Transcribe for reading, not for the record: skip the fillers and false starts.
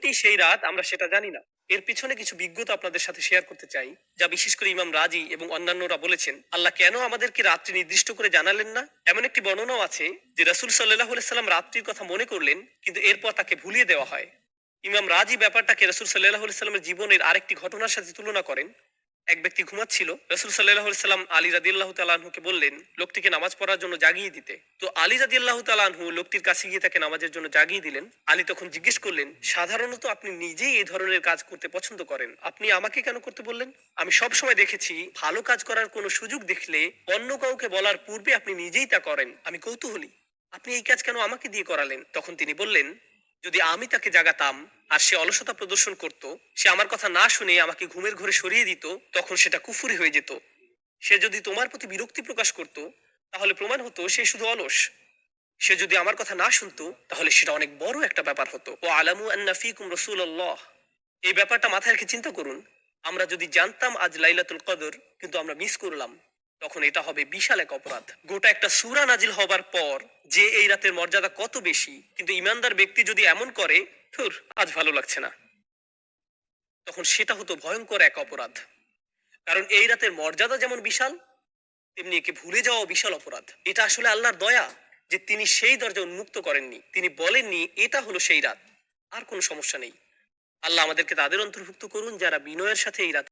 সত্যিই সেই রাত আমরা সেটা জানি না। এর পিছনে কিছু বিজ্ঞতা আপনাদের সাথে শেয়ার করতে চাই, যা বিশেষ করে ইমাম রাজি এবং অন্যান্যরা বলেছেন। আল্লাহ কেন আমাদেরকে রাত্রি নির্দিষ্ট করে জানালেন না? এমন একটি বর্ণনাও আছে যে রাসূল সাল্লাল্লাহু আলাইহি সাল্লাম রাত্রির কথা মনে করলেন, কিন্তু এরপর তাকে ভুলিয়ে দেওয়া হয়। ইমাম রাজি ব্যাপারটাকে রাসূল সাল্লাল্লাহু আলাইহি সাল্লামের জীবনের আরেকটি ঘটনার সাথে তুলনা করেন। এক ব্যক্তি ঘুমাচ্ছিল। রাসূল সাল্লাল্লাহু আলাইহি সাল্লাম আলী রাদিয়াল্লাহু তাআলা আনহুকে বললেন লোকটিকে নামাজ পড়ার জন্য জাগিয়ে দিতে। তো আলী রাদিয়াল্লাহু তাআলা আনহু লোকটির কাছে গিয়ে তাকে নামাজের জন্য জাগিয়ে দিলেন। আলী তখন জিজ্ঞেস করলেন, সাধারণত আপনি নিজেই এই ধরনের কাজ করতে পছন্দ করেন, আপনি আমাকে কেন করতে বললেন? আমি সব সময় দেখেছি ভালো কাজ করার কোনো সুযোগ দেখলে অন্য কাউকে বলার পূর্বে আপনি নিজেই তা করেন। আমি কৌতূহলী, আপনি এই কাজ কেন আমাকে দিয়ে করালেন? তখন তিনি বললেন, যদি আমি তাকে জাগাতাম আর সে অলসতা প্রদর্শন করত, সে আমার কথা না শুনে আমাকে ঘুমের ঘোরে সরিয়ে দিত, তখন সেটা কুফরি হয়ে যেত। সে যদি তোমার প্রতি বিরক্তি প্রকাশ করত, তাহলে প্রমাণ হতো সে শুধু অলস। সে যদি আমার কথা না শুনতো, তাহলে সেটা অনেক বড় একটা ব্যাপার হতো। ও আলামু আন্না ফীকুম রাসূলুল্লাহ। এই ব্যাপারটা মাথায় রেখে চিন্তা করুন, আমরা যদি জানতাম আজ লাইলাতুল কদর কিন্তু আমরা মিস করলাম, তখন এটা হবে বিশাল এক অপরাধ। গোটা একটা সূরা নাজিল হবার পর যে এই রাতের মর্যাদা কত বেশি, কিন্তু ইমানদার ব্যক্তি যদি এমন করে, ধুর আজ ভালো লাগছে না, তখন সেটা হতো ভয়ঙ্কর এক অপরাধ। কারণ এই রাতের মর্যাদা যেমন বিশাল, তেমনি একে ভুলে যাওয়া বিশাল অপরাধ। এটা আসলে আল্লাহর দয়া যে তিনি সেই দরজা উন্মুক্ত করেননি। তিনি বলেননি এটা হলো সেই রাত, আর কোনো সমস্যা নেই। আল্লাহ আমাদেরকে তাদের অন্তর্ভুক্ত করুন যারা বিনয়ের সাথে এই রাত